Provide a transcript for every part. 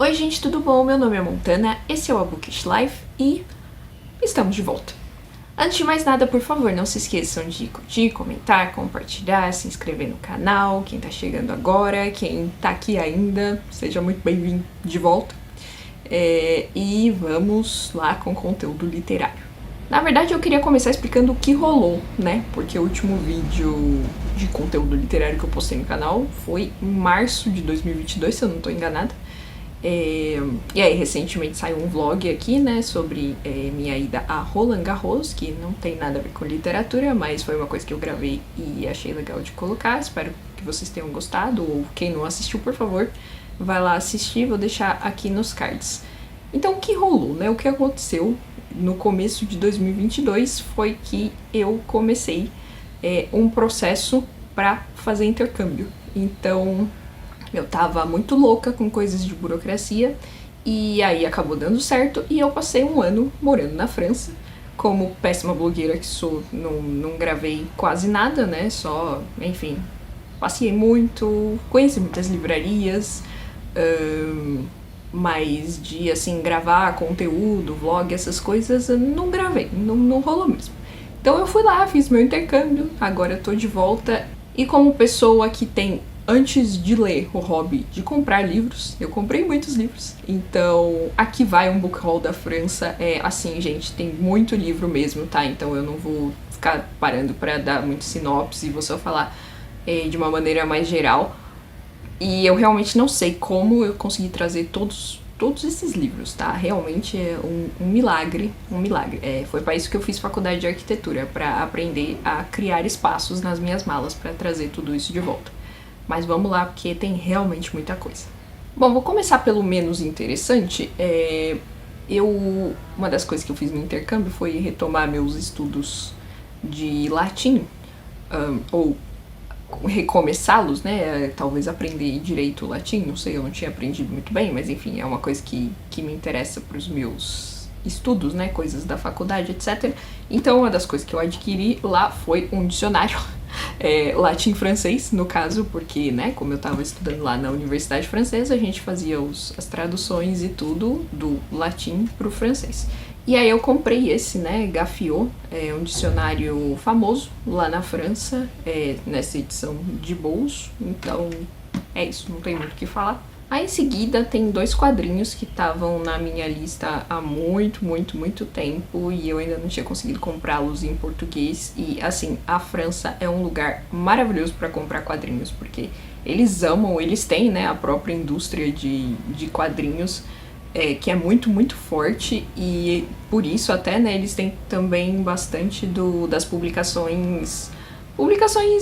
Oi gente, tudo bom? Meu nome é Montana, esse é o A Bookish Life e estamos de volta. Antes de mais nada, por favor, não se esqueçam de curtir, comentar, compartilhar, se inscrever no canal, quem tá chegando agora, quem tá aqui ainda, seja muito bem-vindo de volta. E vamos lá com conteúdo literário. Na verdade, eu queria começar explicando o que rolou, né? Porque o último vídeo de conteúdo literário que eu postei no canal foi em março de 2022, se eu não tô enganada. E aí, recentemente saiu um vlog aqui, né, sobre minha ida a Roland Garros, que não tem nada a ver com literatura, mas foi uma coisa que eu gravei e achei legal de colocar. Espero que vocês tenham gostado, ou quem não assistiu, por favor, vai lá assistir, vou deixar aqui nos cards. Então, o que rolou, né, o que aconteceu no começo de 2022 foi que eu comecei um processo para fazer intercâmbio. Então, eu tava muito louca com coisas de burocracia e aí acabou dando certo e eu passei um ano morando na França. Como péssima blogueira que sou, não gravei quase nada, né? Só, enfim, passei muito, conheci muitas livrarias, mas de, assim, gravar conteúdo, vlog, essas coisas, eu não gravei, não rolou mesmo. Então eu fui lá, fiz meu intercâmbio, agora eu tô de volta e como pessoa que tem, antes de ler, o hobby de comprar livros, eu comprei muitos livros. Então, aqui vai um book haul da França. Assim, gente, tem muito livro mesmo, tá? Então eu não vou ficar parando pra dar muito sinopse, vou só falar de uma maneira mais geral. E eu realmente não sei como eu consegui trazer todos esses livros, tá? Realmente é um milagre, um milagre. Foi para isso que eu fiz faculdade de arquitetura, para aprender a criar espaços nas minhas malas para trazer tudo isso de volta. Mas vamos lá, porque tem realmente muita coisa. Bom, vou começar pelo menos interessante. Uma das coisas que eu fiz no intercâmbio foi retomar meus estudos de latim, ou recomeçá-los, né? Talvez aprender direito o latim, não sei, eu não tinha aprendido muito bem, mas enfim, é uma coisa que me interessa para os meus estudos, né? Coisas da faculdade, etc. Então, uma das coisas que eu adquiri lá foi um dicionário. Latim-francês, no caso, porque, né, como eu tava estudando lá na Universidade Francesa, a gente fazia as traduções e tudo do latim pro francês. E aí eu comprei esse, né, Gaffiot, um dicionário famoso lá na França, nessa edição de bolso, então é isso, não tem muito o que falar. Aí em seguida tem 2 quadrinhos que estavam na minha lista há muito tempo e eu ainda não tinha conseguido comprá-los em português. E assim, a França é um lugar maravilhoso para comprar quadrinhos, porque eles amam, eles têm, né, a própria indústria de quadrinhos, que é muito forte e por isso até, né, eles têm também bastante das publicações,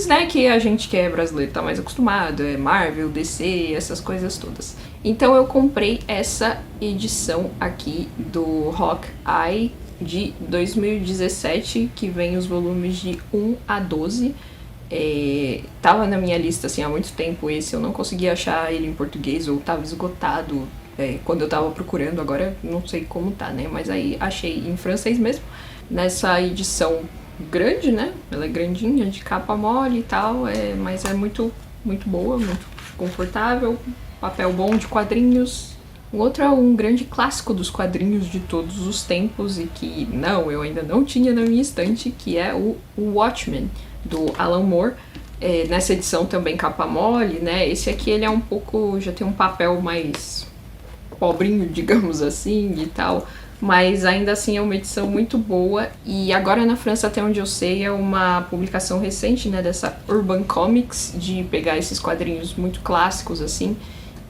né, que a gente que é brasileiro tá mais acostumado, Marvel, DC, essas coisas todas. Então eu comprei essa edição aqui do Hawkeye de 2017, que vem os volumes de 1 a 12. Tava na minha lista assim há muito tempo esse, eu não conseguia achar ele em português ou tava esgotado quando eu tava procurando, agora não sei como tá, né, mas aí achei em francês mesmo, nessa edição grande, né? Ela é grandinha, de capa mole e tal, mas é muito boa, muito confortável, papel bom de quadrinhos. O outro é um grande clássico dos quadrinhos de todos os tempos e que eu ainda não tinha na minha estante, que é o Watchmen, do Alan Moore. Nessa edição também capa mole, né? Esse aqui ele é um pouco, já tem um papel mais pobrinho, digamos assim, e tal, mas ainda assim é uma edição muito boa. E agora na França, até onde eu sei, é uma publicação recente, né, dessa Urban Comics, de pegar esses quadrinhos muito clássicos, assim,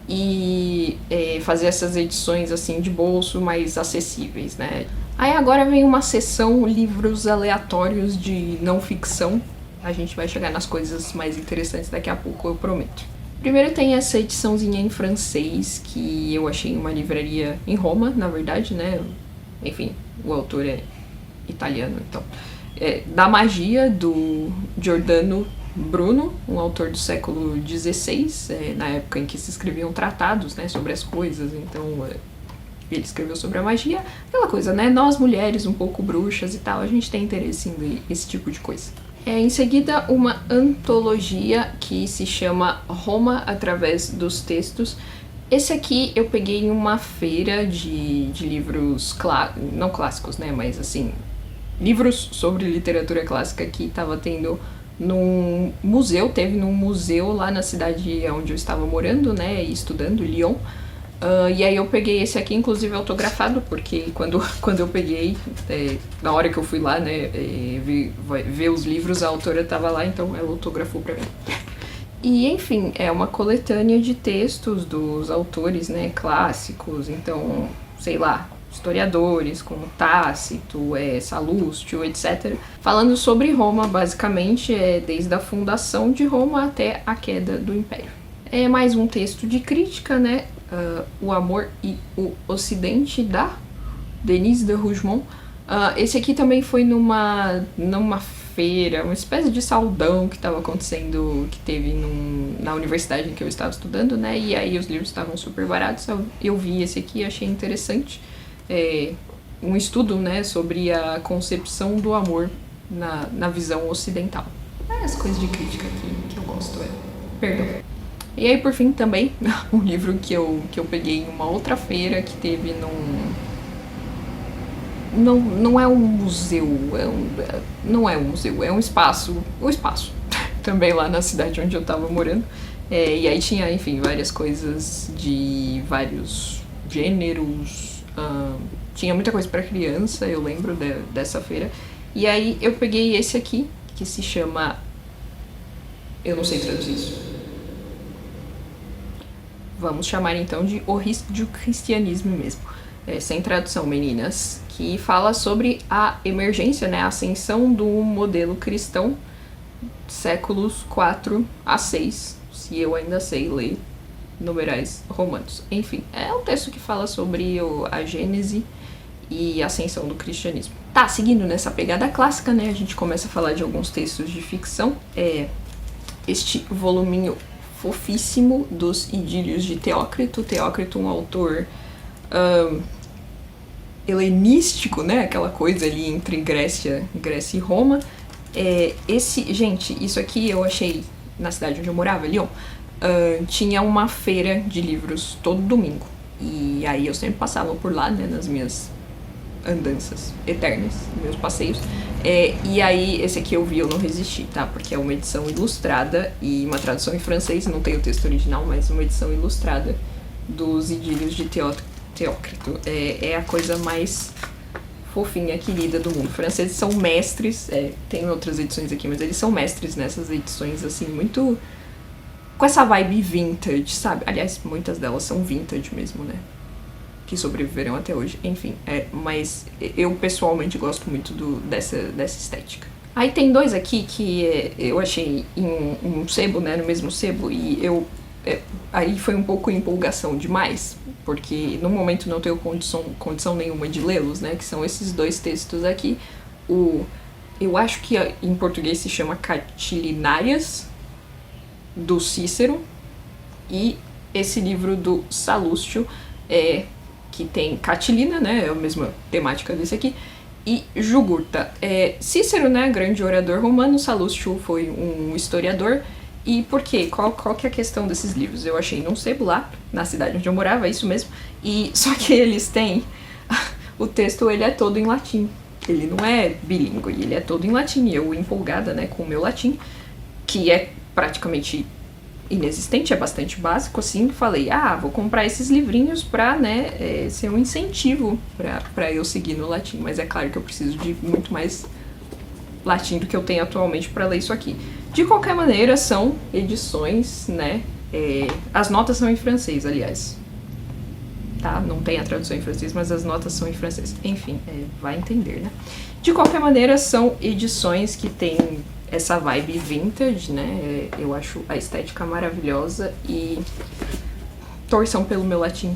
e fazer essas edições, assim, de bolso mais acessíveis, né. Aí agora vem uma seção livros aleatórios de não ficção. A gente vai chegar nas coisas mais interessantes daqui a pouco, eu prometo. Primeiro tem essa ediçãozinha em francês, que eu achei em uma livraria em Roma, na verdade, né? Enfim, o autor é italiano, então. Da Magia, do Giordano Bruno, um autor do século XVI, na época em que se escreviam tratados, né, sobre as coisas, então ele escreveu sobre a magia, aquela coisa, né? Nós mulheres um pouco bruxas e tal, a gente tem interesse em ler esse tipo de coisa. Em seguida, uma antologia que se chama Roma através dos textos. Esse aqui eu peguei em uma feira de livros, não clássicos, né, mas assim, livros sobre literatura clássica que tava tendo num museu, teve num museu lá na cidade onde eu estava morando, né, e estudando, Lyon. E aí eu peguei esse aqui, inclusive autografado, porque quando eu peguei, na hora que eu fui lá, né, ver os livros, a autora tava lá, então ela autografou pra mim. E, enfim, é uma coletânea de textos dos autores, né, clássicos, então, sei lá, historiadores como Tácito, Salustio, etc. Falando sobre Roma, basicamente, desde a fundação de Roma até a queda do Império. É mais um texto de crítica, né, O Amor e o Ocidente, da Denise de Rougemont. Esse aqui também foi numa feira, uma espécie de saldão que estava acontecendo, que teve na universidade em que eu estava estudando, né? E aí os livros estavam super baratos. Eu vi esse aqui e achei interessante. Um estudo, né, sobre a concepção do amor na visão ocidental. As coisas de crítica que eu gosto, Perdão. E aí, por fim, também, um livro que eu peguei em uma outra feira que teve não é um museu, não é um museu, é um espaço também lá na cidade onde eu tava morando. E aí tinha, enfim, várias coisas de vários gêneros, tinha muita coisa pra criança, eu lembro dessa feira. E aí eu peguei esse aqui, que se chama... eu não sei traduzir isso. Vamos chamar então de O Risco do Cristianismo mesmo. Sem tradução, meninas, que fala sobre a emergência, né, a ascensão do modelo cristão séculos 4 a 6, se eu ainda sei ler numerais romanos. Enfim, é um texto que fala sobre a gênese e a ascensão do cristianismo. Tá, seguindo nessa pegada clássica, né, a gente começa a falar de alguns textos de ficção. Este voluminho fofíssimo dos Idílios de Teócrito. Teócrito, um autor helenístico, né? Aquela coisa ali entre Grécia e Roma. Gente, isso aqui eu achei na cidade onde eu morava, Lyon. Tinha uma feira de livros todo domingo. E aí eu sempre passava por lá, né? Nas minhas andanças eternas, meus passeios. E aí, esse aqui eu vi, eu não resisti, tá? Porque é uma edição ilustrada e uma tradução em francês, não tem o texto original, mas uma edição ilustrada dos Idílios de Teócrito. É a coisa mais fofinha, querida do mundo. Os franceses são mestres, tem outras edições aqui, mas eles são mestres nessas edições, assim, muito... com essa vibe vintage, sabe? Aliás, muitas delas são vintage mesmo, né? Que sobreviverão até hoje, enfim, mas eu pessoalmente gosto muito dessa estética. Aí tem dois aqui que eu achei em um sebo, né, no mesmo sebo, e aí foi um pouco empolgação demais, porque no momento não tenho condição nenhuma de lê-los, né, que são esses dois textos aqui. Eu acho que em português se chama Catilinarias, do Cícero, e esse livro do Salustio, que tem Catilina, né, é a mesma temática desse aqui, e Jugurtha. Cícero, né, grande orador romano, Salustio foi um historiador. E por quê? Qual que é a questão desses livros? Eu achei num sebo lá, na cidade onde eu morava, é isso mesmo, e só que eles têm... o texto, ele é todo em latim, ele não é bilíngue, ele é todo em latim, e eu empolgada, né, com o meu latim, que é praticamente inexistente, é bastante básico, assim, falei, vou comprar esses livrinhos pra, né, ser um incentivo pra eu seguir no latim, mas é claro que eu preciso de muito mais latim do que eu tenho atualmente pra ler isso aqui. De qualquer maneira, são edições, né, as notas são em francês, aliás, tá? Não tem a tradução em francês, mas as notas são em francês. Enfim, vai entender, né? De qualquer maneira, são edições que têm essa vibe vintage, né? Eu acho a estética maravilhosa e torçam pelo meu latim.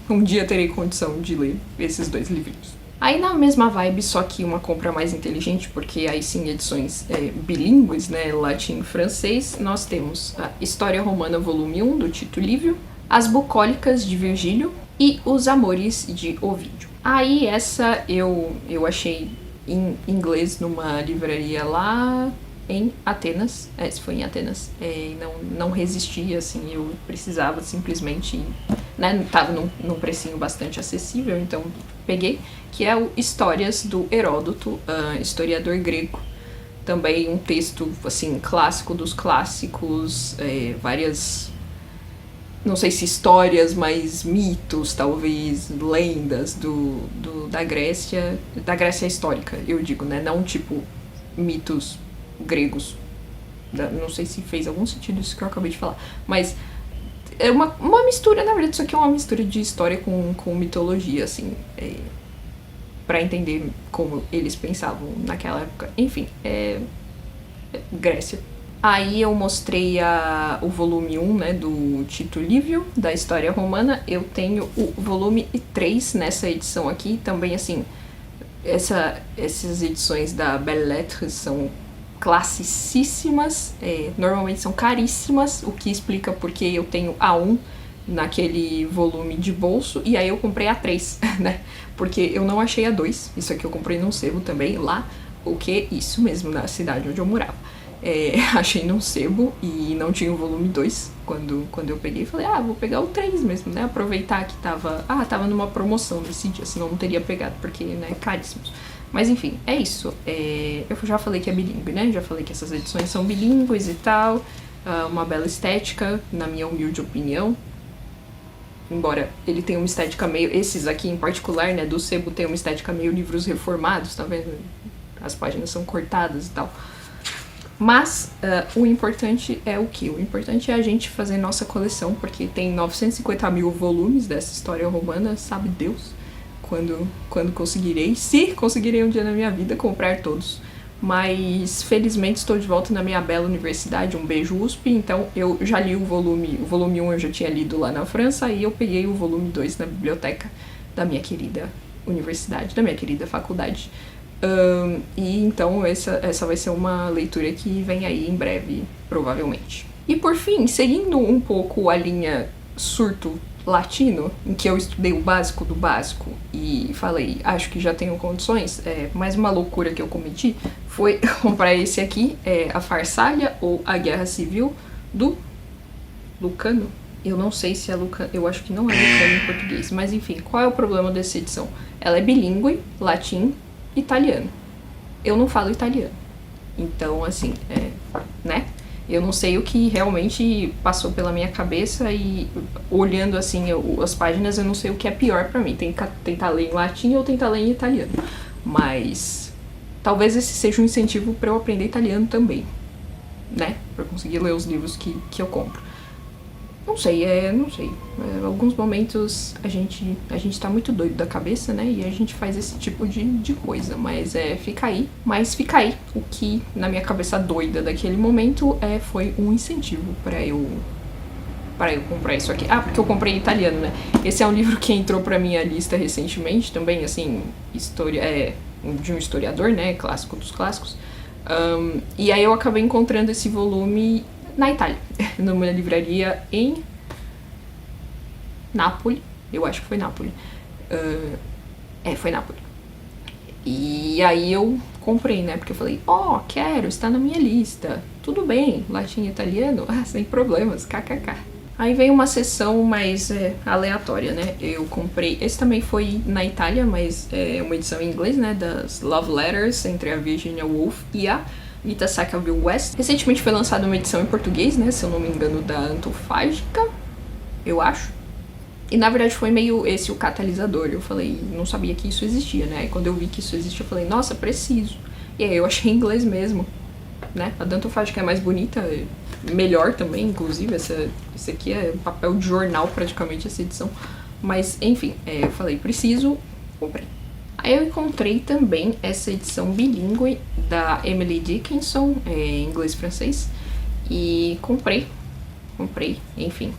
Um dia terei condição de ler esses dois livrinhos. Aí na mesma vibe, só que uma compra mais inteligente, porque aí sim edições bilíngues, né? Latim e francês, nós temos a História Romana volume 1, do Tito Livio, As Bucólicas, de Virgílio, e Os Amores, de Ovídio. Aí essa eu achei em inglês numa livraria lá em Atenas, se foi em Atenas, não resisti, assim, eu precisava simplesmente né, tava num precinho bastante acessível, então peguei, que é o Histórias do Heródoto, historiador grego. Também um texto, assim, clássico dos clássicos, várias, não sei se histórias, mas mitos, talvez, lendas da Grécia histórica, eu digo, né, não tipo mitos gregos. Não sei se fez algum sentido isso que eu acabei de falar, mas é uma mistura, na verdade, isso aqui é uma mistura de história com mitologia, assim, pra entender como eles pensavam naquela época. Enfim, Grécia. Aí eu mostrei o volume 1, né, do Tito Livio, da História Romana. Eu tenho o volume 3 nessa edição aqui, também, assim, essas edições da Belles Lettres são classicíssimas, normalmente são caríssimas, o que explica porque eu tenho A1 naquele volume de bolso, e aí eu comprei A3, né, porque eu não achei A2, isso aqui eu comprei num sebo também, lá, o que? Isso mesmo, na cidade onde eu morava. Achei num sebo e não tinha o volume 2 quando eu peguei, falei, vou pegar o 3 mesmo, né, aproveitar que tava numa promoção nesse dia, senão não teria pegado, porque, né, caríssimos. Mas enfim, é isso. Eu já falei que é bilíngue, né? Já falei que essas edições são bilíngues e tal. Uma bela estética, na minha humilde opinião. Embora ele tenha uma estética meio... Esses aqui em particular, né? Do sebo tem uma estética meio livros reformados, tá vendo? As páginas são cortadas e tal. Mas o importante é o quê? O importante é a gente fazer nossa coleção, porque tem 950 mil volumes dessa história romana, sabe Deus quando conseguirei, se conseguirei um dia na minha vida comprar todos. Mas felizmente estou de volta na minha bela universidade, um beijo USP, então eu já li o volume 1 eu já tinha lido lá na França, e eu peguei o volume 2 na biblioteca da minha querida universidade, da minha querida faculdade. E então essa vai ser uma leitura que vem aí em breve, provavelmente. E por fim, seguindo um pouco a linha surto latino, em que eu estudei o básico do básico e falei, acho que já tenho condições, mais uma loucura que eu cometi foi comprar esse aqui, A Farsália ou A Guerra Civil, do Lucano. Eu não sei se é Lucano, eu acho que não é Lucano em português, mas enfim, qual é o problema dessa edição? Ela é bilíngue, latim, italiano. Eu não falo italiano, então assim, né? Eu não sei o que realmente passou pela minha cabeça e olhando assim as páginas eu não sei o que é pior pra mim, tentar ler em latim ou tentar ler em italiano. Mas talvez esse seja um incentivo pra eu aprender italiano também, né? Pra conseguir ler os livros que eu compro. Não sei, não sei. Alguns momentos a gente tá muito doido da cabeça, né? E a gente faz esse tipo de coisa. Mas fica aí. Mas fica aí. O que na minha cabeça doida daquele momento foi um incentivo pra eu comprar isso aqui. Porque eu comprei em italiano, né? Esse é um livro que entrou pra minha lista recentemente. Também, assim, história de um historiador, né? Clássico dos clássicos. E aí eu acabei encontrando esse volume na Itália, numa livraria em Nápoles, eu acho que foi Nápoles. Foi Nápoles. E aí eu comprei, né, porque eu falei, quero, está na minha lista. Tudo bem, latim e italiano, sem problemas, kkk. Aí veio uma sessão mais aleatória, né, eu comprei, esse também foi na Itália, mas é uma edição em inglês, né, das Love Letters, entre a Virginia Woolf e a Rita Sackville West. Recentemente foi lançada uma edição em português, né, se eu não me engano, da Antofágica, eu acho. E na verdade foi meio esse o catalisador. Eu falei, não sabia que isso existia, né? E quando eu vi que isso existia, eu falei, nossa, preciso. E aí eu achei em inglês mesmo, né? A da Antofágica é mais bonita, melhor também, inclusive. Esse aqui é papel de jornal praticamente, essa edição. Mas enfim, eu falei, preciso, comprei. Aí eu encontrei também essa edição bilíngue da Emily Dickinson, em inglês e francês, e comprei, enfim,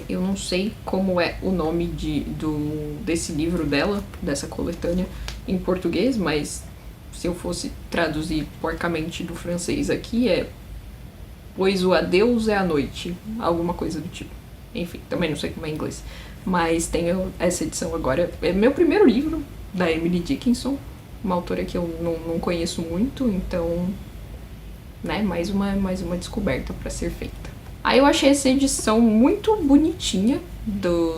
eu não sei como é o nome desse livro dela, dessa coletânea, em português, mas se eu fosse traduzir porcamente do francês aqui Pois o adeus é a noite, alguma coisa do tipo. Enfim, também não sei como é em inglês, mas tenho essa edição agora, é meu primeiro livro, da Emily Dickinson, uma autora que eu não conheço muito, então, né, mais uma descoberta para ser feita. Aí eu achei essa edição muito bonitinha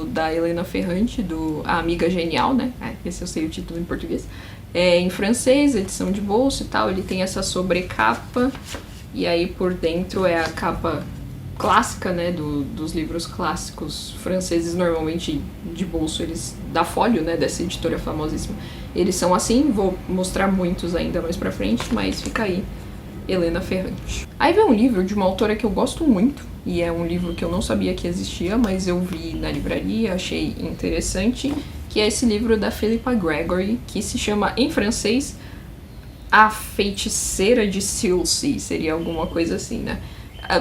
da Helena Ferrante, do A Amiga Genial, né? Esse eu sei o título em português. É em francês, edição de bolso e tal. Ele tem essa sobrecapa, e aí por dentro é a capa clássica, né? Dos livros clássicos franceses, normalmente de bolso, eles da Folio, né? Dessa editora famosíssima. Eles são assim, vou mostrar muitos ainda mais pra frente, mas fica aí. Helena Ferrante. Aí vem um livro de uma autora que eu gosto muito, e é um livro que eu não sabia que existia, mas eu vi na livraria, achei interessante, que é esse livro da Philippa Gregory, que se chama, em francês, A Feiticeira de Silsey, seria alguma coisa assim, né?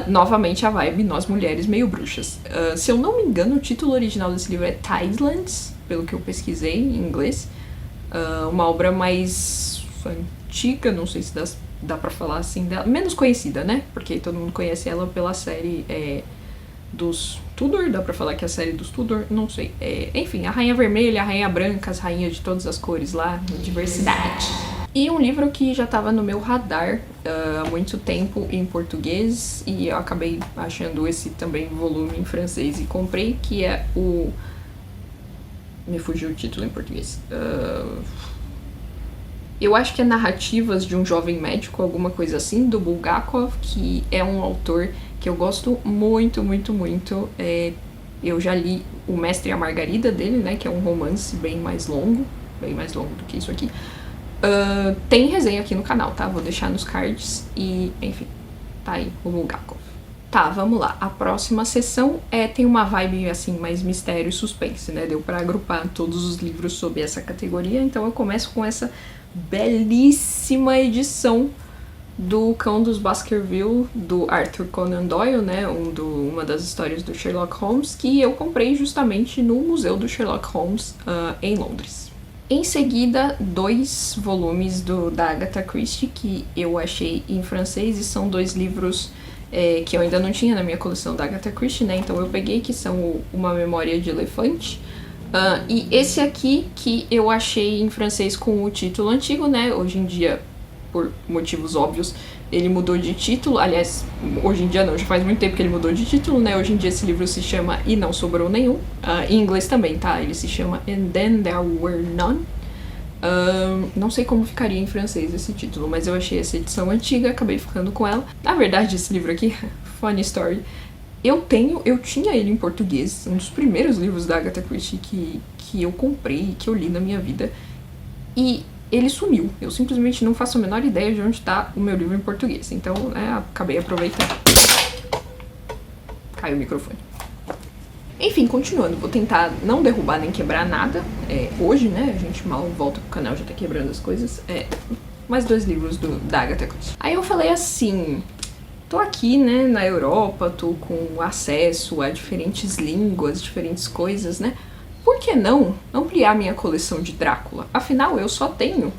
Novamente a vibe, nós mulheres meio bruxas. Se eu não me engano, o título original desse livro é Tidelands, pelo que eu pesquisei em inglês. Uma obra mais antiga, não sei se dá pra falar assim, dela, menos conhecida, né? Porque todo mundo conhece ela pela série dos Tudor, dá pra falar que é a série dos Tudor, não sei. Enfim, a Rainha Vermelha, a Rainha Branca, as rainhas de todas as cores lá, diversidade. E um livro que já tava no meu radar há muito tempo em português, e eu acabei achando esse também volume em francês e comprei, que é o... Me fugiu o título em português. Eu acho que é Narrativas de um Jovem Médico, alguma coisa assim, do Bulgakov, que é um autor que eu gosto muito, muito, muito. Eu já li O Mestre e a Margarida dele, né, que é um romance bem mais longo do que isso aqui. Tem resenha aqui no canal, tá? Vou deixar nos cards e, enfim, tá aí o Bulgakov. Tá, vamos lá. A próxima sessão tem uma vibe, assim, mais mistério e suspense, né? Deu pra agrupar todos os livros sob essa categoria, então eu começo com essa belíssima edição do Cão dos Baskerville, do Arthur Conan Doyle, né? Uma das histórias do Sherlock Holmes, que eu comprei justamente no Museu do Sherlock Holmes, em Londres. Em seguida, 2 volumes da Agatha Christie, que eu achei em francês, e são 2 livros que eu ainda não tinha na minha coleção da Agatha Christie, né? Então eu peguei, que são Uma Memória de Elefante, e esse aqui, que eu achei em francês com o título antigo, né? Hoje em dia, por motivos óbvios, ele mudou de título. Aliás, hoje em dia não, já faz muito tempo que ele mudou de título, né? Hoje em dia esse livro se chama E Não Sobrou Nenhum. Em inglês também, tá? Ele se chama And Then There Were None. Não sei como ficaria em francês esse título, mas eu achei essa edição antiga, acabei ficando com ela. Na verdade, esse livro aqui, funny story, eu tinha ele em português, um dos primeiros livros da Agatha Christie que eu comprei, que eu li na minha vida, e ele sumiu. Eu simplesmente não faço a menor ideia de onde tá o meu livro em português, então, acabei aproveitando. Caiu o microfone. Enfim, continuando, vou tentar não derrubar nem quebrar nada, hoje, né, a gente mal volta pro canal, já tá quebrando as coisas, mais 2 livros da Agatha Christie. Aí eu falei assim... Tô aqui, né, na Europa, tô com acesso a diferentes línguas, diferentes coisas, né? Por que não ampliar minha coleção de Drácula? Afinal, eu só tenho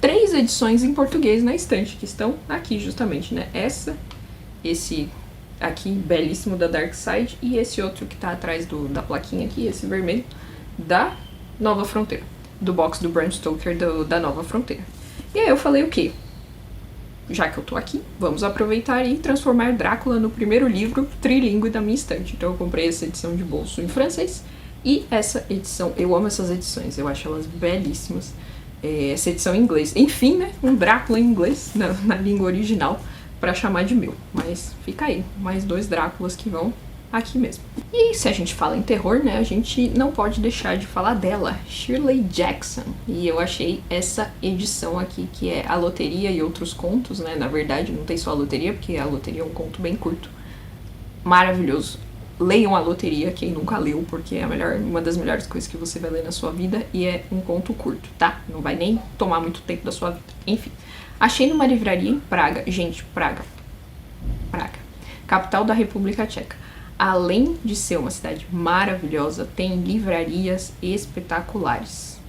3 edições em português na estante, que estão aqui justamente, né? Esse aqui, belíssimo, da Dark Side, e esse outro que tá atrás da plaquinha aqui, esse vermelho, da Nova Fronteira, do box do Bram Stoker da Nova Fronteira. E aí eu falei o quê? Já que eu tô aqui, vamos aproveitar e transformar Drácula no primeiro livro trilingue da minha estante. Então eu comprei essa edição de bolso em francês e essa edição, eu amo essas edições, eu acho elas belíssimas. Essa edição em inglês, enfim, né, um Drácula em inglês, na língua original, pra chamar de meu. Mas fica aí, mais 2 Dráculas que vão aqui mesmo. E se a gente fala em terror, né, a gente não pode deixar de falar dela, Shirley Jackson. E eu achei essa edição aqui, que é A Loteria e Outros Contos, né, na verdade não tem só a loteria, porque a loteria é um conto bem curto. Maravilhoso. Leiam A Loteria, quem nunca leu, porque é uma das melhores coisas que você vai ler na sua vida, e é um conto curto, tá? Não vai nem tomar muito tempo da sua vida. Enfim, achei numa livraria em Praga. Gente, Praga, capital da República Tcheca. Além de ser uma cidade maravilhosa, tem livrarias espetaculares.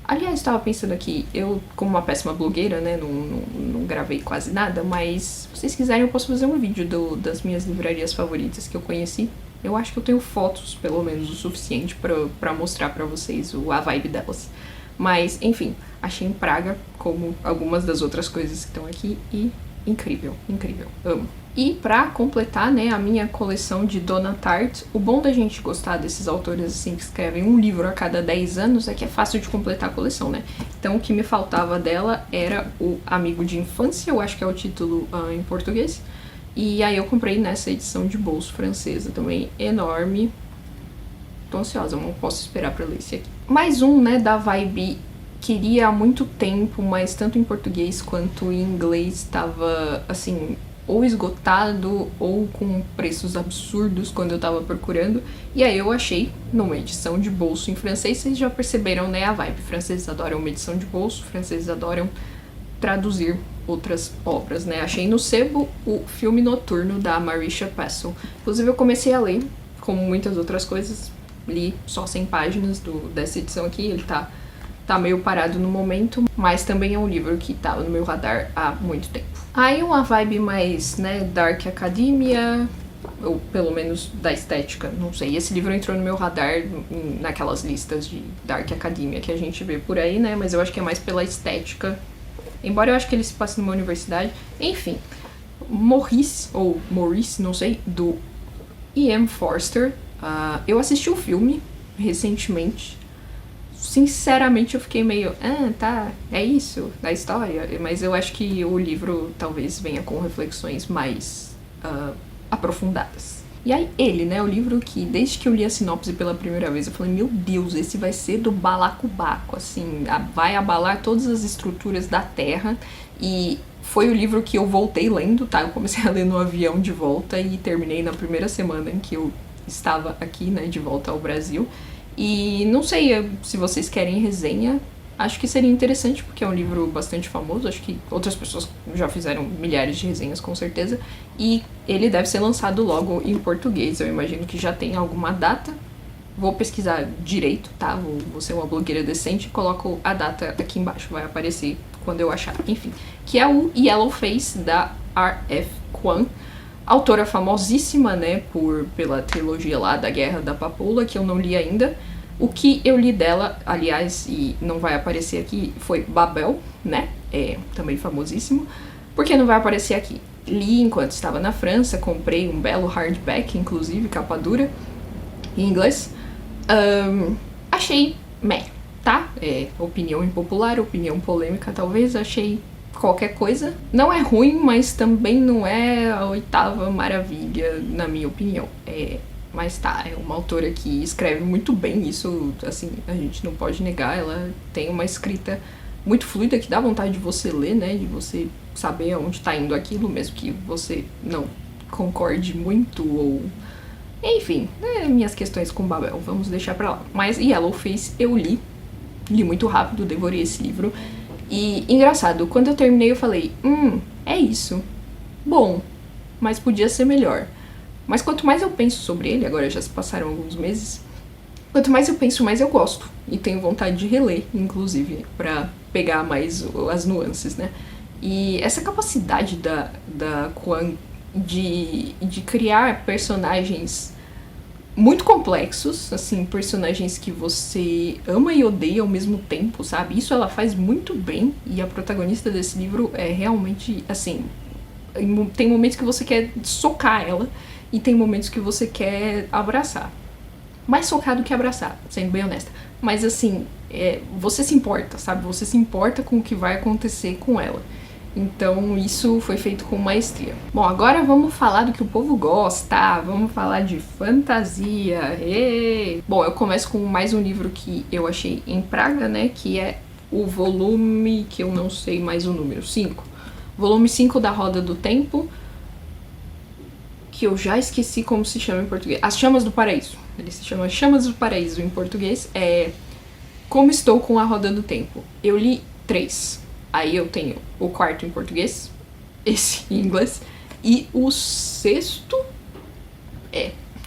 Aliás, estava pensando aqui, eu, como uma péssima blogueira, né, não gravei quase nada, mas se vocês quiserem eu posso fazer um vídeo das minhas livrarias favoritas que eu conheci. Eu acho que eu tenho fotos, pelo menos, o suficiente pra mostrar pra vocês a vibe delas. Mas, enfim, achei em Praga, como algumas das outras coisas que estão aqui, e incrível, incrível, amo. E pra completar, né, a minha coleção de Donna Tartt, o bom da gente gostar desses autores assim que escrevem um livro a cada 10 anos é que é fácil de completar a coleção, né? Então o que me faltava dela era o Amigo de Infância, eu acho que é o título em português. E aí eu comprei nessa edição de bolso francesa também, enorme. Tô ansiosa, não posso esperar pra ler esse aqui. Mais um, né, da vibe queria há muito tempo, mas tanto em português quanto em inglês estava, assim, ou esgotado ou com preços absurdos quando eu tava procurando. E aí eu achei numa edição de bolso em francês. Vocês já perceberam, né, a vibe. Franceses adoram uma edição de bolso, franceses adoram traduzir outras obras, né. Achei no sebo o Filme Noturno da Marisha Passel. Inclusive eu comecei a ler, como muitas outras coisas, li só 100 páginas dessa edição aqui, ele tá meio parado no momento, mas também é um livro que tá no meu radar há muito tempo. Aí uma vibe mais, né, Dark Academia, ou pelo menos da estética, não sei. Esse livro entrou no meu radar naquelas listas de Dark Academia que a gente vê por aí, né, mas eu acho que é mais pela estética, embora eu acho que ele se passe numa universidade. Enfim, Maurice, não sei, do E.M. Forster. Eu assisti o filme recentemente. Sinceramente eu fiquei meio, tá, é isso, da história. Mas eu acho que o livro talvez venha com reflexões mais aprofundadas. E aí ele, né, o livro que desde que eu li a sinopse pela primeira vez eu falei, meu Deus, esse vai ser do balacobaco, assim, vai abalar todas as estruturas da Terra. E foi o livro que eu voltei lendo, tá, eu comecei a ler no avião de volta e terminei na primeira semana em que eu estava aqui, né, de volta ao Brasil. E não sei se vocês querem resenha, acho que seria interessante porque é um livro bastante famoso, acho que outras pessoas já fizeram milhares de resenhas com certeza, e ele deve ser lançado logo em português, eu imagino que já tem alguma data. Vou pesquisar direito, tá? Vou ser uma blogueira decente e coloco a data aqui embaixo, vai aparecer quando eu achar, enfim. Que é o Yellowface, da R.F. Kuang, autora famosíssima, né, pela trilogia lá da Guerra da Papoula, que eu não li ainda. O que eu li dela, aliás, e não vai aparecer aqui, foi Babel, né, também famosíssimo. Por que não vai aparecer aqui? Li enquanto estava na França, comprei um belo hardback, inclusive, capa dura, em inglês. Achei tá? Opinião impopular, opinião polêmica, talvez, achei qualquer coisa. Não é ruim, mas também não é a 8ª maravilha, na minha opinião. Mas tá, é uma autora que escreve muito bem, isso, assim, a gente não pode negar. Ela tem uma escrita muito fluida que dá vontade de você ler, né, de você saber aonde tá indo aquilo, mesmo que você não concorde muito ou... Enfim, minhas questões com Babel, vamos deixar pra lá. Mas Yellowface eu li muito rápido, devorei esse livro. E, engraçado, quando eu terminei eu falei, é isso. Bom, mas podia ser melhor. Mas quanto mais eu penso sobre ele, agora já se passaram alguns meses, quanto mais eu penso, mais eu gosto. E tenho vontade de reler, inclusive, pra pegar mais as nuances, né? E essa capacidade da Kuang de criar personagens muito complexos, assim, personagens que você ama e odeia ao mesmo tempo, sabe? Isso ela faz muito bem, e a protagonista desse livro é realmente, assim, tem momentos que você quer socar ela, e tem momentos que você quer abraçar. Mais socar do que abraçar, sendo bem honesta. Mas, assim, você se importa, sabe? Você se importa com o que vai acontecer com ela. Então isso foi feito com maestria. Bom, agora vamos falar do que o povo gosta, vamos falar de fantasia. Bom, eu começo com mais um livro que eu achei em Praga, né, que é o volume, que eu não sei mais o número, 5. Volume 5 da Roda do Tempo, que eu já esqueci como se chama em português. As Chamas do Paraíso. Ele se chama Chamas do Paraíso em português. Como Estou com a Roda do Tempo. Eu li 3. Aí eu tenho o 4º em português, esse em inglês, e o 6º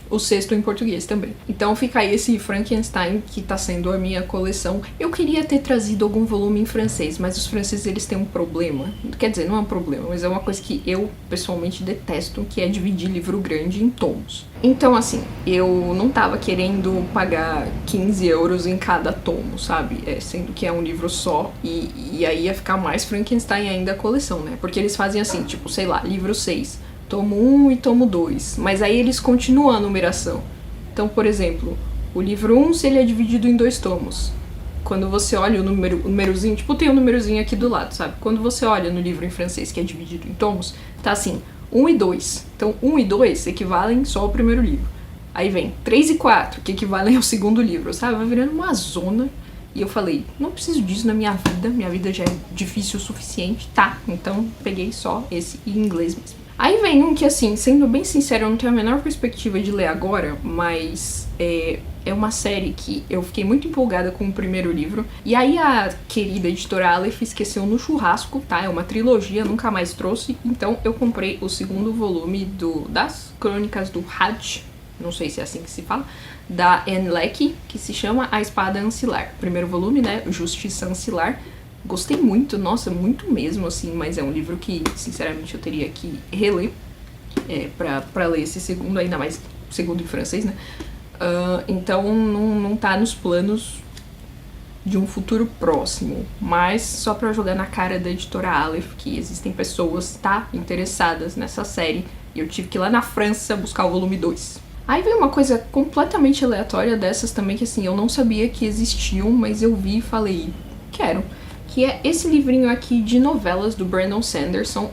o 6º em português também. Então fica aí esse Frankenstein que tá sendo a minha coleção. Eu queria ter trazido algum volume em francês, mas os franceses eles têm um problema. Quer dizer, não é um problema, mas é uma coisa que eu pessoalmente detesto, que é dividir livro grande em tomos. Então assim, eu não tava querendo pagar 15 euros em cada tomo, sabe? Sendo que é um livro só, e aí ia ficar mais Frankenstein ainda a coleção, né? Porque eles fazem assim, tipo, sei lá, livro 6 tomo 1 e tomo 2, mas aí eles continuam a numeração. Então, por exemplo, o livro 1, se ele é dividido em 2 tomos, quando você olha o númerozinho, tipo, tem um númerozinho aqui do lado, sabe? Quando você olha no livro em francês, que é dividido em tomos, tá assim, 1 e 2. Então, 1 e 2 equivalem só ao primeiro livro. Aí vem 3 e 4, que equivalem ao segundo livro, sabe? Vai virando uma zona. E eu falei, não preciso disso na minha vida já é difícil o suficiente, tá? Então, peguei só esse em inglês mesmo. Aí vem um que, assim, sendo bem sincero, eu não tenho a menor perspectiva de ler agora, mas é uma série que eu fiquei muito empolgada com o primeiro livro. E aí a querida editora Aleph esqueceu no churrasco, tá? É uma trilogia, nunca mais trouxe. Então eu comprei o segundo volume das Crônicas do Hajj, não sei se é assim que se fala, da Anne Leckie, que se chama A Espada Ancilar. Primeiro volume, né? Justiça Ancilar. Gostei muito, nossa, muito mesmo, assim, mas é um livro que, sinceramente, eu teria que reler pra ler esse segundo, ainda mais segundo em francês, né? Então não tá nos planos de um futuro próximo, mas só pra jogar na cara da editora Aleph que existem pessoas, tá, interessadas nessa série, e eu tive que ir lá na França buscar o volume 2. Aí veio uma coisa completamente aleatória dessas também, que assim, eu não sabia que existiam, mas eu vi e falei, quero. Que é esse livrinho aqui de novelas do Brandon Sanderson,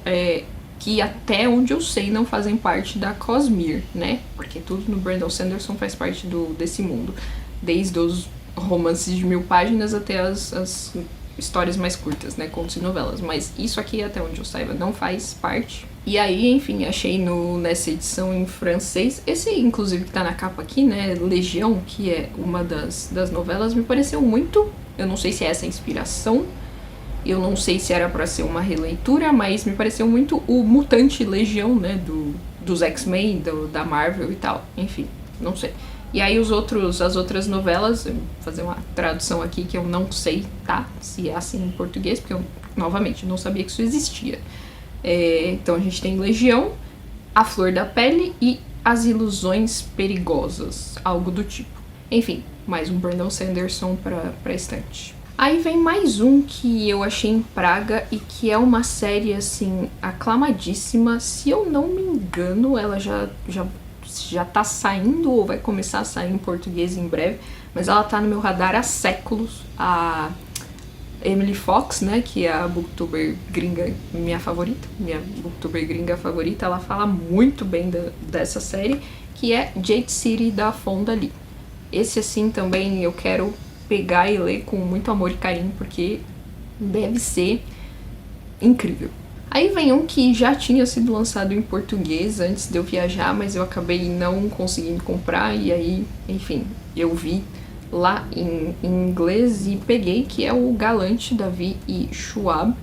que até onde eu sei não fazem parte da Cosmere, né? Porque tudo no Brandon Sanderson faz parte desse mundo. Desde os romances de 1000 páginas até as histórias mais curtas, né? Contos e novelas. Mas isso aqui, até onde eu saiba, não faz parte. E aí, enfim, achei nessa edição em francês, esse inclusive que tá na capa aqui, né? Legião, que é uma das novelas, me pareceu muito... Eu não sei se é essa a inspiração, eu não sei se era pra ser uma releitura, mas me pareceu muito o Mutante Legião, né, dos X-Men, da Marvel e tal, enfim, não sei. E aí as outras novelas, eu vou fazer uma tradução aqui que eu não sei, tá, se é assim em português, porque eu, novamente, não sabia que isso existia. Então a gente tem Legião, A Flor da Pele e As Ilusões Perigosas, algo do tipo. Enfim, mais um Brandon Sanderson pra estante. Aí vem mais um que eu achei em Praga e que é uma série, assim, aclamadíssima. Se eu não me engano, ela já tá saindo ou vai começar a sair em português em breve, mas ela tá no meu radar há séculos. A Emily Fox, né, que é a booktuber gringa minha booktuber gringa favorita, ela fala muito bem dessa série, que é Jade City, da Fonda Lee. Esse, assim, também eu quero pegar e ler com muito amor e carinho, porque deve ser incrível. Aí vem um que já tinha sido lançado em português antes de eu viajar, mas eu acabei não conseguindo comprar, e aí, enfim, eu vi lá em inglês e peguei, que é o Galante, Davi e Schwab.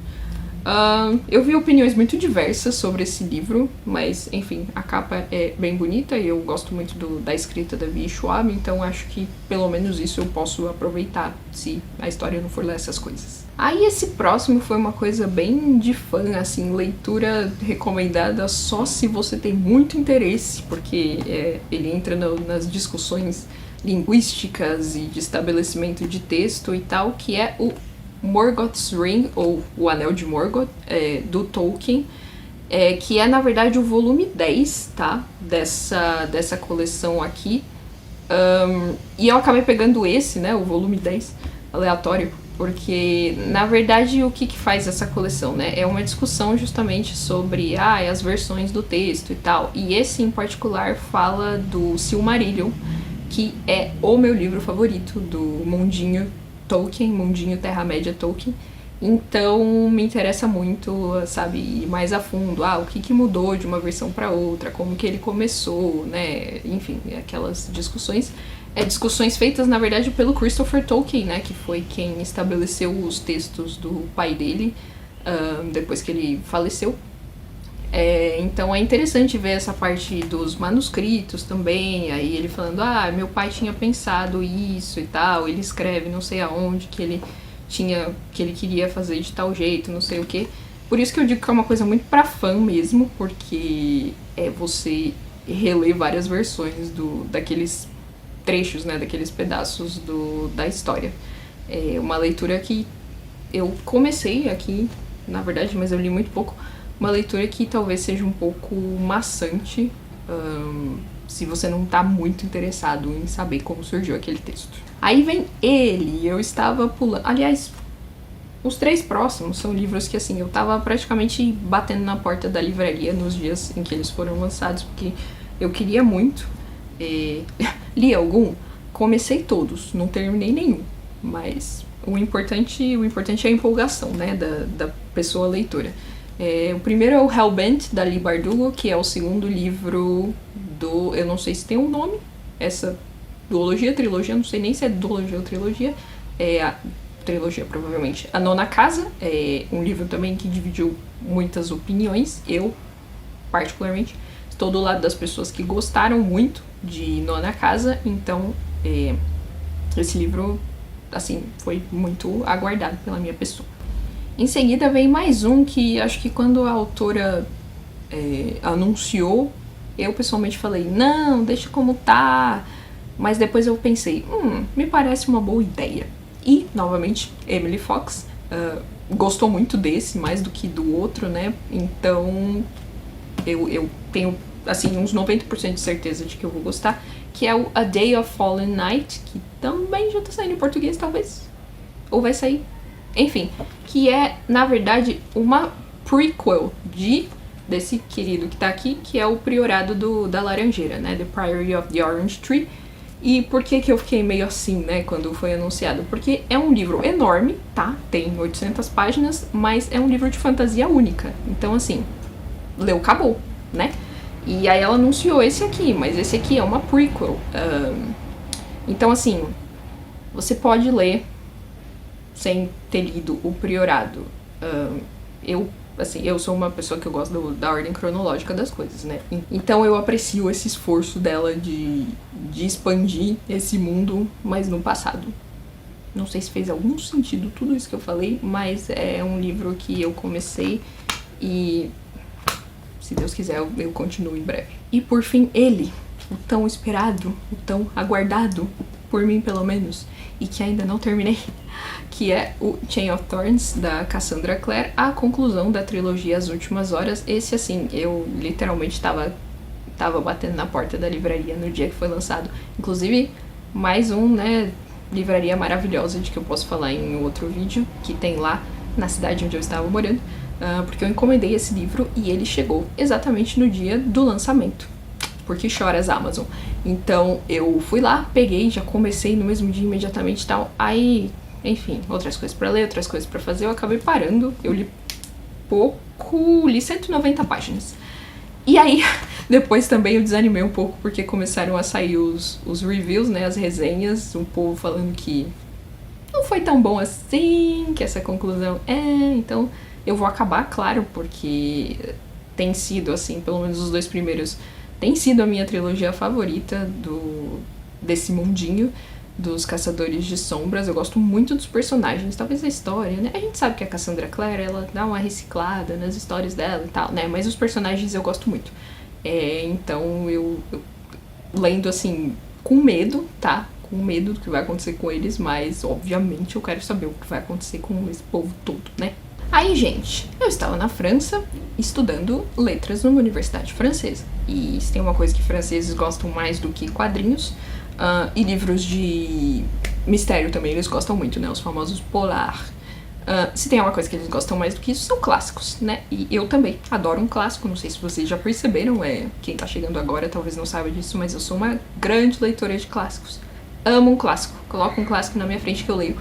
Eu vi opiniões muito diversas sobre esse livro, mas enfim, a capa é bem bonita e eu gosto muito da escrita da Vi Schwab, então acho que pelo menos isso eu posso aproveitar se a história não for lá essas coisas. Aí esse próximo foi uma coisa bem de fã, assim, leitura recomendada só se você tem muito interesse, porque ele entra nas discussões linguísticas e de estabelecimento de texto e tal, que é o Morgoth's Ring, ou O Anel de Morgoth, do Tolkien, que é, na verdade, o volume 10, tá? Dessa coleção aqui. E eu acabei pegando esse, né? O volume 10, aleatório, porque, na verdade, o que faz essa coleção, né? É uma discussão justamente sobre as versões do texto e tal. E esse, em particular, fala do Silmarillion, que é o meu livro favorito do mundinho Tolkien, mundinho Terra-média Tolkien. Então me interessa muito, sabe, ir mais a fundo, o que mudou de uma versão para outra, como que ele começou, né, enfim, aquelas discussões. Discussões feitas, na verdade, pelo Christopher Tolkien, né, que foi quem estabeleceu os textos do pai dele, depois que ele faleceu. Então é interessante ver essa parte dos manuscritos também, aí ele falando, meu pai tinha pensado isso e tal, ele escreve não sei aonde que ele queria fazer de tal jeito, não sei o que. Por isso que eu digo que é uma coisa muito pra fã mesmo, porque você reler várias versões daqueles trechos, né, daqueles pedaços da história. É uma leitura que eu comecei aqui, na verdade, mas eu li muito pouco, uma leitura que talvez seja um pouco maçante, se você não tá muito interessado em saber como surgiu aquele texto. Aí vem ele, eu estava pulando... Aliás, os 3 próximos são livros que, assim, eu tava praticamente batendo na porta da livraria nos dias em que eles foram lançados, porque eu queria muito. Li algum? Comecei todos, não terminei nenhum, mas o importante é a empolgação, né, da pessoa leitora. O primeiro é o Hellbent, da Leigh Bardugo, que é o segundo livro do... Eu não sei se tem um nome, essa trilogia, não sei nem se é duologia ou trilogia. É a trilogia, provavelmente. A Nona Casa, é um livro também que dividiu muitas opiniões. Eu, particularmente, estou do lado das pessoas que gostaram muito de Nona Casa, então esse livro, assim, foi muito aguardado pela minha pessoa. Em seguida vem mais um que acho que quando a autora anunciou, eu pessoalmente falei, não, deixa como tá, mas depois eu pensei, me parece uma boa ideia. E, novamente, Emily Fox gostou muito desse, mais do que do outro, né, então eu tenho, assim, uns 90% de certeza de que eu vou gostar, que é o A Day of Fallen Night, que também já tá saindo em português, talvez, ou vai sair. Enfim, que é, na verdade, uma prequel desse querido que tá aqui, que é o Priorado da Laranjeira, né? The Priory of the Orange Tree. E por que eu fiquei meio assim, né, quando foi anunciado? Porque é um livro enorme, tá? Tem 800 páginas, mas é um livro de fantasia única. Então, assim, leu, acabou, né? E aí ela anunciou esse aqui, mas esse aqui é uma prequel. Então, assim, você pode ler sem ter lido o Priorado. Eu sou uma pessoa que eu gosto da ordem cronológica das coisas, né? Então eu aprecio esse esforço dela de expandir esse mundo, mas no passado. Não sei se fez algum sentido tudo isso que eu falei, mas é um livro que eu comecei e, se Deus quiser, eu continuo em breve. E por fim, ele, o tão esperado, o tão aguardado, por mim pelo menos, e que ainda não terminei, que é o Chain of Thorns, da Cassandra Clare, a conclusão da trilogia As Últimas Horas. Esse, assim, eu literalmente tava batendo na porta da livraria no dia que foi lançado. Inclusive, mais um, né, livraria maravilhosa de que eu posso falar em outro vídeo, que tem lá na cidade onde eu estava morando, porque eu encomendei esse livro e ele chegou exatamente no dia do lançamento. Porque choras, Amazon. Então eu fui lá, peguei, já comecei no mesmo dia imediatamente e tal. Aí, enfim, outras coisas pra ler, outras coisas pra fazer, eu acabei parando. Eu li pouco, li 190 páginas. E aí, depois também eu desanimei um pouco, porque começaram a sair os reviews, né, as resenhas, um povo falando que não foi tão bom assim, que essa conclusão então eu vou acabar, claro, porque tem sido, assim, pelo menos os 2 primeiros, tem sido a minha trilogia favorita desse mundinho dos Caçadores de Sombras. Eu gosto muito dos personagens, talvez a história, né? A gente sabe que a Cassandra Clare, ela dá uma reciclada nas histórias dela e tal, né? Mas os personagens eu gosto muito. Então eu lendo, assim, com medo, tá? Com medo do que vai acontecer com eles, mas obviamente eu quero saber o que vai acontecer com esse povo todo, né? Aí, gente, eu estava na França estudando letras numa universidade francesa. E se tem uma coisa que franceses gostam mais do que quadrinhos, e livros de mistério também eles gostam muito, né? Os famosos polar. Se tem uma coisa que eles gostam mais do que isso, são clássicos, né? E eu também adoro um clássico, não sei se vocês já perceberam, quem tá chegando agora talvez não saiba disso, mas eu sou uma grande leitora de clássicos. Amo um clássico, coloco um clássico na minha frente que eu leio.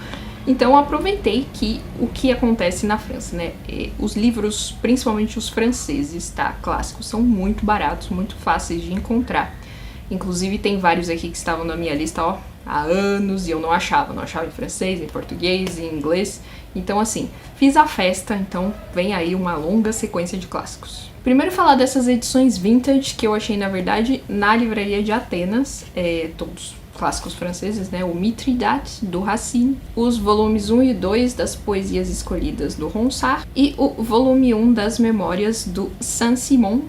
Então eu aproveitei que o que acontece na França, né? Os livros, principalmente os franceses, tá? Clássicos, são muito baratos, muito fáceis de encontrar. Inclusive tem vários aqui que estavam na minha lista, ó, há anos e eu não achava em francês, em português, em inglês. Então, assim, fiz a festa, então vem aí uma longa sequência de clássicos. Primeiro falar dessas edições vintage que eu achei, na verdade, na livraria de Atenas, todos clássicos franceses, né? O Mithridate, do Racine, os volumes 1 e 2 das Poesias Escolhidas, do Ronsard, e o volume 1 das Memórias, do Saint-Simon.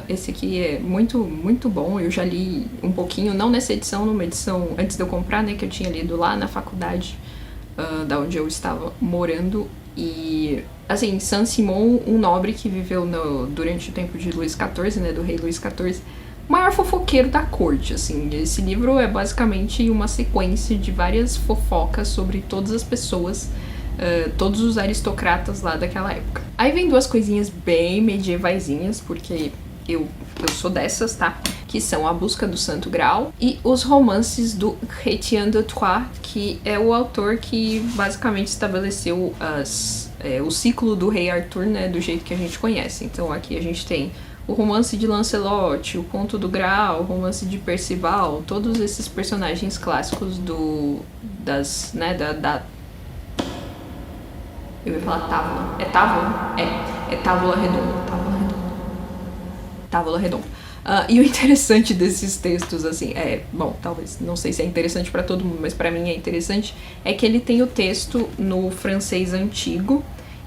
Esse aqui é muito, muito bom, eu já li um pouquinho, não nessa edição, numa edição antes de eu comprar, né, que eu tinha lido lá na faculdade, da onde eu estava morando. E, assim, Saint-Simon, um nobre que viveu durante o tempo de Luís XIV, né, do rei Luís XIV, o maior fofoqueiro da corte, assim. Esse livro é basicamente uma sequência de várias fofocas sobre todas as pessoas, todos os aristocratas lá daquela época. Aí vem duas coisinhas bem medievaisinhas, porque eu sou dessas, tá? Que são A Busca do Santo Graal e os romances do Chrétien de Troyes, que é o autor que basicamente estabeleceu o ciclo do rei Arthur, né, do jeito que a gente conhece. Então aqui a gente tem o romance de Lancelot, o Conto do Graal, o romance de Percival, todos esses personagens clássicos eu ia falar távola. É távola? É távola redonda. Távola redonda. E o interessante desses textos, assim, talvez, não sei se é interessante pra todo mundo, mas pra mim é interessante, é que ele tem o texto no francês antigo,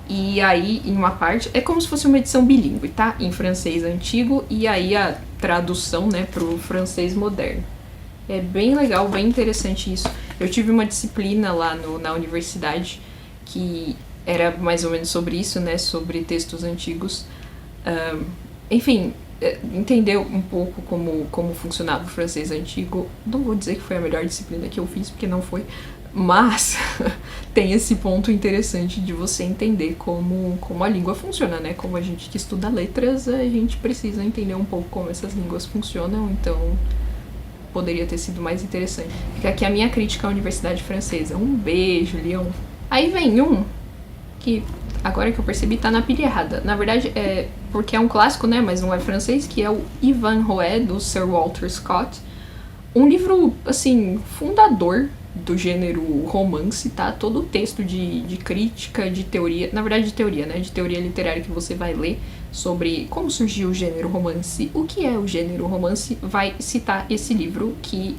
e aí, em uma parte, é como se fosse uma edição bilíngue, tá? Em francês antigo, e aí a tradução, né, pro francês moderno. É bem legal, bem interessante isso. Eu tive uma disciplina lá na universidade que era mais ou menos sobre isso, né, sobre textos antigos. Enfim, entender um pouco como funcionava o francês antigo. Não vou dizer que foi a melhor disciplina que eu fiz, porque não foi, mas tem esse ponto interessante de você entender como a língua funciona, né? Como a gente que estuda letras, a gente precisa entender um pouco como essas línguas funcionam, então poderia ter sido mais interessante. Fica aqui a minha crítica à Universidade Francesa. Um beijo, Lyon. Aí vem um que, agora que eu percebi, tá na pilha errada. Na verdade, é porque é um clássico, né, mas não é francês, que é o Ivanhoe, do Sir Walter Scott. Um livro, assim, fundador do gênero romance, tá? Todo o texto de crítica, de teoria, na verdade de teoria, né, de teoria literária que você vai ler sobre como surgiu o gênero romance, o que é o gênero romance, vai citar esse livro que,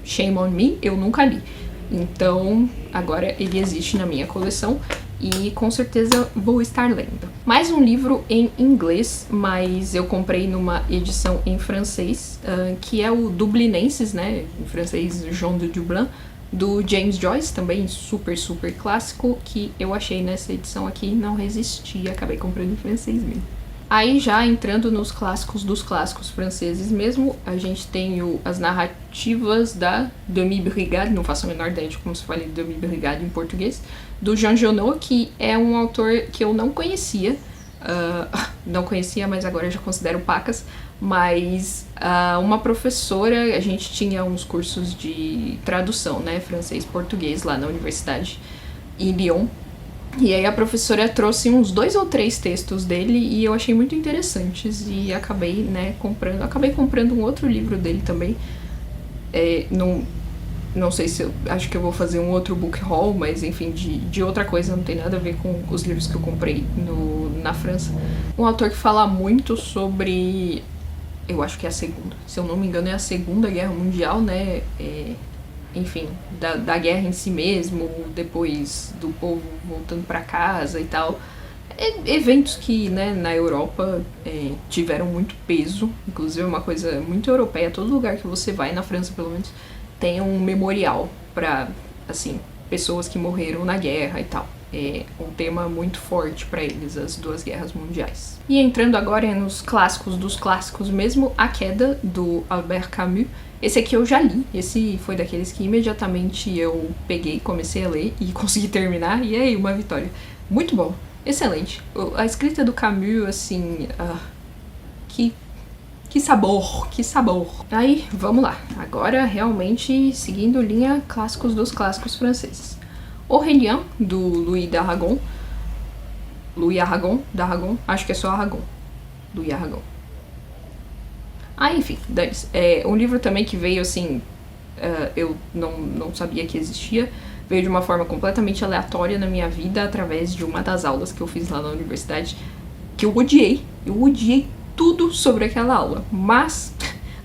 shame on me, eu nunca li. Então, agora ele existe na minha coleção e com certeza vou estar lendo. Mais um livro em inglês, mas eu comprei numa edição em francês, que é o Dublinenses, né, em francês Jean de Dublin, do James Joyce, também super, super clássico, que eu achei nessa edição aqui, não resisti, acabei comprando em francês mesmo. Aí já entrando nos clássicos dos clássicos franceses mesmo, a gente tem as narrativas da Demi-Brigade, não faço a menor ideia de como se fala Demi-Brigade em português, do Jean Genot, que é um autor que eu não conhecia, mas agora já considero pacas, mas uma professora, a gente tinha uns cursos de tradução, né, francês-português lá na universidade em Lyon, e aí a professora trouxe uns 2 ou 3 textos dele e eu achei muito interessantes e acabei comprando um outro livro dele também. Não sei se acho que eu vou fazer um outro book haul, mas enfim, de outra coisa, não tem nada a ver com os livros que eu comprei na França. Um autor que fala muito sobre, eu acho que é se eu não me engano, é a Segunda Guerra Mundial, né? Enfim, da guerra em si mesmo, depois do povo voltando pra casa e tal. Eventos que, né, na Europa tiveram muito peso, inclusive é uma coisa muito europeia, todo lugar que você vai, na França pelo menos, tem um memorial pra, assim, pessoas que morreram na guerra e tal. É um tema muito forte pra eles, as 2 guerras mundiais. E entrando agora nos clássicos dos clássicos mesmo, A Queda, do Albert Camus. Esse aqui eu já li, esse foi daqueles que imediatamente eu peguei, comecei a ler e consegui terminar, e aí, uma vitória. Muito bom, excelente. A escrita do Camus, assim, que sabor, que sabor. Aí, vamos lá, agora realmente seguindo linha clássicos dos clássicos franceses. Aurélien, do Louis d'Aragon, acho que é só Aragon, Louis Aragon. Enfim, dane-se. É um livro também que veio, assim, eu não sabia que existia, veio de uma forma completamente aleatória na minha vida, através de uma das aulas que eu fiz lá na universidade, que eu odiei tudo sobre aquela aula, mas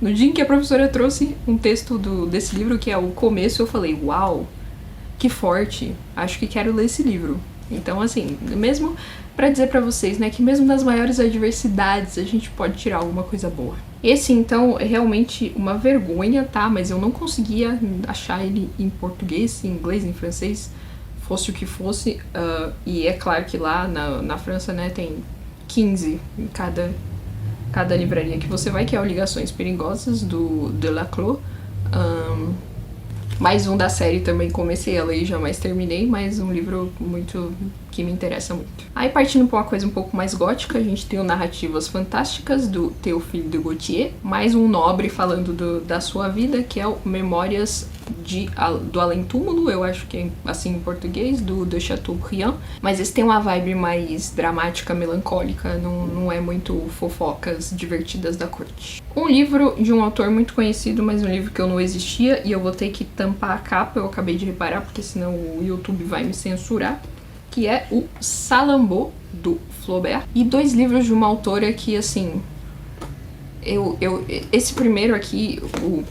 no dia em que a professora trouxe um texto desse livro, que é o começo, eu falei, uau, que forte, acho que quero ler esse livro. Então, assim, mesmo pra dizer pra vocês, né, que mesmo das maiores adversidades a gente pode tirar alguma coisa boa. Esse, então, é realmente uma vergonha, tá? Mas eu não conseguia achar ele em português, em inglês, em francês. fosse o que fosse. E é claro que lá na França, né, tem 15 em cada livraria que você vai, que é o Ligações Perigosas, do Delaclos. Mais um da série também, comecei a ler e jamais terminei, mas um livro muito que me interessa muito. Aí partindo para uma coisa um pouco mais gótica, a gente tem o Narrativas Fantásticas, do Théophile de Gautier, mais um nobre falando da sua vida, que é o Memórias do Além Túmulo, eu acho que é assim em português, do de Chateaubriand, mas esse tem uma vibe mais dramática, melancólica, não é muito fofocas divertidas da corte. Um livro de um autor muito conhecido, mas um livro que eu não existia, e eu vou ter que tampar a capa, eu acabei de reparar, porque senão o YouTube vai me censurar, que é o Salammbô, do Flaubert, e 2 livros de uma autora que, assim, esse primeiro aqui,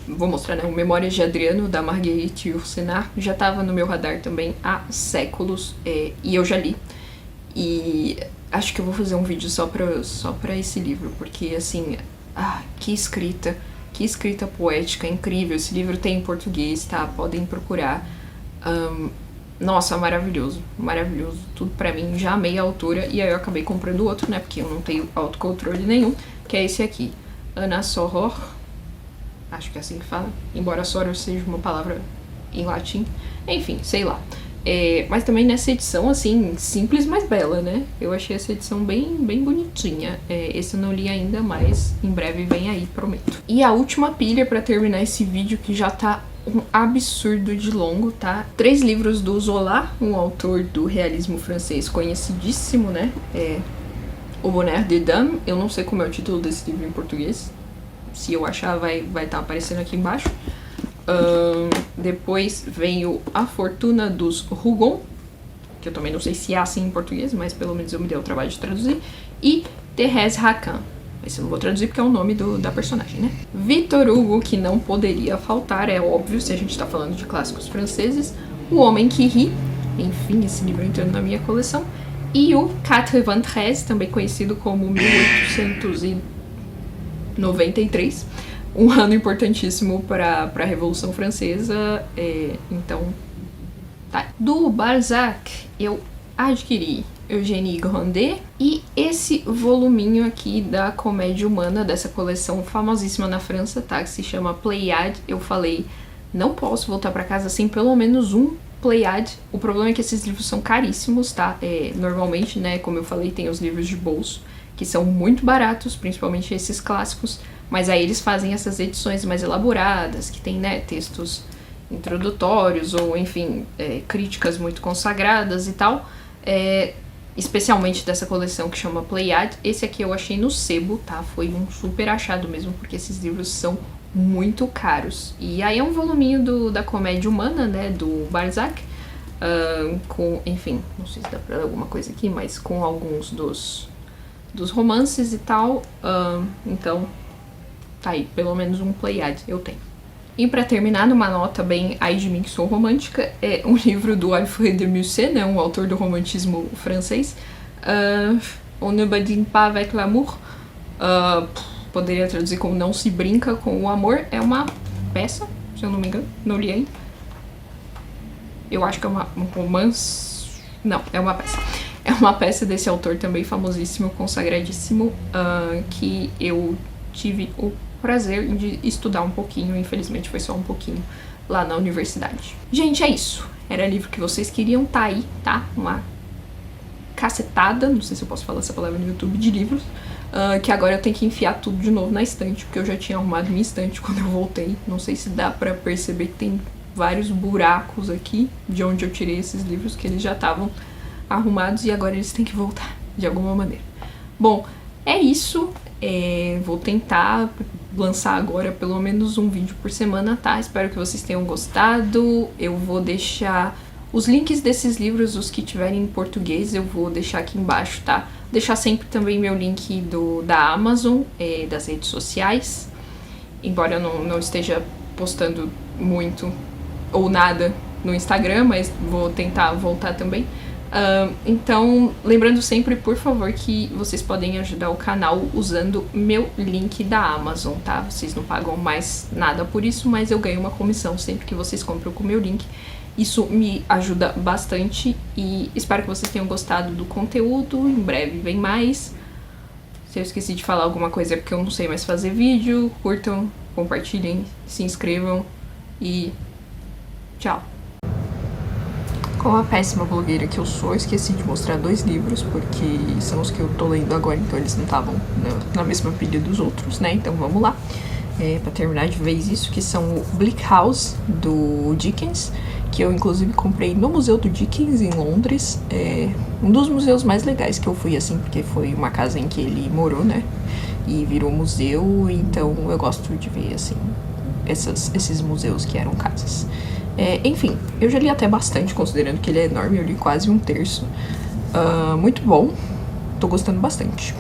vou mostrar, né, o Memórias de Adriano, da Marguerite Yourcenar, já estava no meu radar também há séculos, e eu já li, e acho que eu vou fazer um vídeo só pra esse livro, porque, assim, que escrita poética, incrível. Esse livro tem em português, tá? Podem procurar. Nossa, maravilhoso, maravilhoso. Tudo pra mim, já amei a autora. E aí eu acabei comprando outro, né? Porque eu não tenho autocontrole nenhum. Que é esse aqui, Anna Soror. Acho que é assim que fala. Embora Soror seja uma palavra em latim. Enfim, sei lá. Mas também nessa edição, assim, simples, mas bela, né? Eu achei essa edição bem bonitinha. Esse eu não li ainda, mas em breve vem aí, prometo. E a última pilha pra terminar esse vídeo, que já tá um absurdo de longo, tá? 3 livros do Zola, um autor do realismo francês conhecidíssimo, né? O Bonheur des Dames. Eu não sei como é o título desse livro em português. Se eu achar, vai tá aparecendo aqui embaixo. Depois vem o A Fortuna dos Rougon, que eu também não sei se é assim em português, mas pelo menos eu me dei o trabalho de traduzir. E Thérèse Raquin. Esse eu não vou traduzir porque é o nome da personagem, né? Victor Hugo, que não poderia faltar, é óbvio, se a gente tá falando de clássicos franceses. O Homem que Ri, enfim, esse livro entrando na minha coleção. E o 93, também conhecido como 1893. Um ano importantíssimo para a Revolução Francesa, então, tá. Do Balzac, eu adquiri Eugénie Grandet e esse voluminho aqui da Comédia Humana, dessa coleção famosíssima na França, tá, que se chama Pléiade. Eu falei, não posso voltar para casa sem pelo menos um Pléiade. O problema é que esses livros são caríssimos, tá, normalmente, né, como eu falei, tem os livros de bolso, que são muito baratos, principalmente esses clássicos, mas aí eles fazem essas edições mais elaboradas, que tem, né, textos introdutórios ou, enfim, críticas muito consagradas e tal, especialmente dessa coleção que chama Pléiade. Esse aqui eu achei no sebo, tá, foi um super achado mesmo, porque esses livros são muito caros. E aí é um voluminho da Comédia Humana, né, do Balzac, com, enfim, não sei se dá pra ler alguma coisa aqui, mas com alguns dos romances e tal, então tá aí, pelo menos um Pléiade eu tenho. E pra terminar, numa nota bem ai de mim que sou romântica, é um livro do Alfred de Musset, né, um autor do romantismo francês, On ne badine pas avec l'amour, poderia traduzir como Não se brinca com o amor. É uma peça, se eu não me engano, não li ainda. Eu acho que é um romance, não, é uma peça. É uma peça desse autor também famosíssimo, consagradíssimo, que eu tive o prazer de estudar um pouquinho, infelizmente foi só um pouquinho, lá na universidade. Gente, é isso. Era livro que vocês queriam, tá aí, tá? Uma cacetada, não sei se eu posso falar essa palavra no YouTube, de livros, que agora eu tenho que enfiar tudo de novo na estante, porque eu já tinha arrumado minha estante quando eu voltei. Não sei se dá pra perceber que tem vários buracos aqui, de onde eu tirei esses livros, que eles já estavam arrumados e agora eles têm que voltar, de alguma maneira. Bom, é isso. Vou tentar lançar agora pelo menos um vídeo por semana, tá? Espero que vocês tenham gostado. Eu vou deixar os links desses livros, os que tiverem em português, eu vou deixar aqui embaixo, tá? Deixar sempre também meu link da Amazon, das redes sociais. Embora eu não esteja postando muito ou nada no Instagram, mas vou tentar voltar também. Então, lembrando sempre, por favor, que vocês podem ajudar o canal usando meu link da Amazon, tá? Vocês não pagam mais nada por isso, mas eu ganho uma comissão sempre que vocês compram com o meu link. Isso me ajuda bastante e espero que vocês tenham gostado do conteúdo. Em breve vem mais. Se eu esqueci de falar alguma coisa é porque eu não sei mais fazer vídeo. Curtam, compartilhem, se inscrevam e tchau! Como a péssima blogueira que eu sou, esqueci de mostrar 2 livros, porque são os que eu tô lendo agora, então eles não estavam na mesma pilha dos outros, né? Então vamos lá, pra terminar de vez isso, que são o Bleak House, do Dickens, que eu inclusive comprei no Museu do Dickens, em Londres. Um dos museus mais legais que eu fui, assim, porque foi uma casa em que ele morou, né? E virou museu, então eu gosto de ver, assim, esses museus que eram casas. Enfim, eu já li até bastante, considerando que ele é enorme, eu li quase 1/3. Muito bom, tô gostando bastante.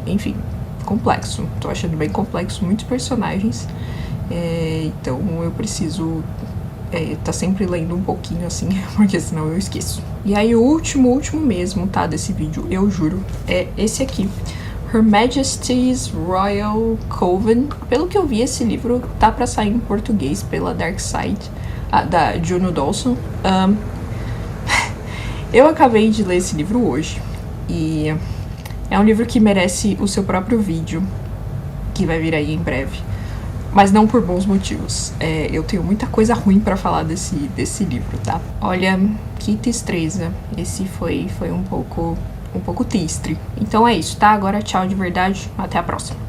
E, enfim, complexo, tô achando bem complexo, muitos personagens. Então eu preciso tá sempre lendo um pouquinho assim, porque senão eu esqueço. E aí o último mesmo, tá, desse vídeo, eu juro, é esse aqui. Her Majesty's Royal Coven. Pelo que eu vi, esse livro tá pra sair em português pela Dark Side, da Juno Dawson. Eu acabei de ler esse livro hoje e é um livro que merece o seu próprio vídeo, que vai vir aí em breve, mas não por bons motivos. Eu tenho muita coisa ruim pra falar desse livro, tá? Olha, que tristeza. Esse foi um pouco triste. Então é isso, tá? Agora tchau de verdade, até a próxima.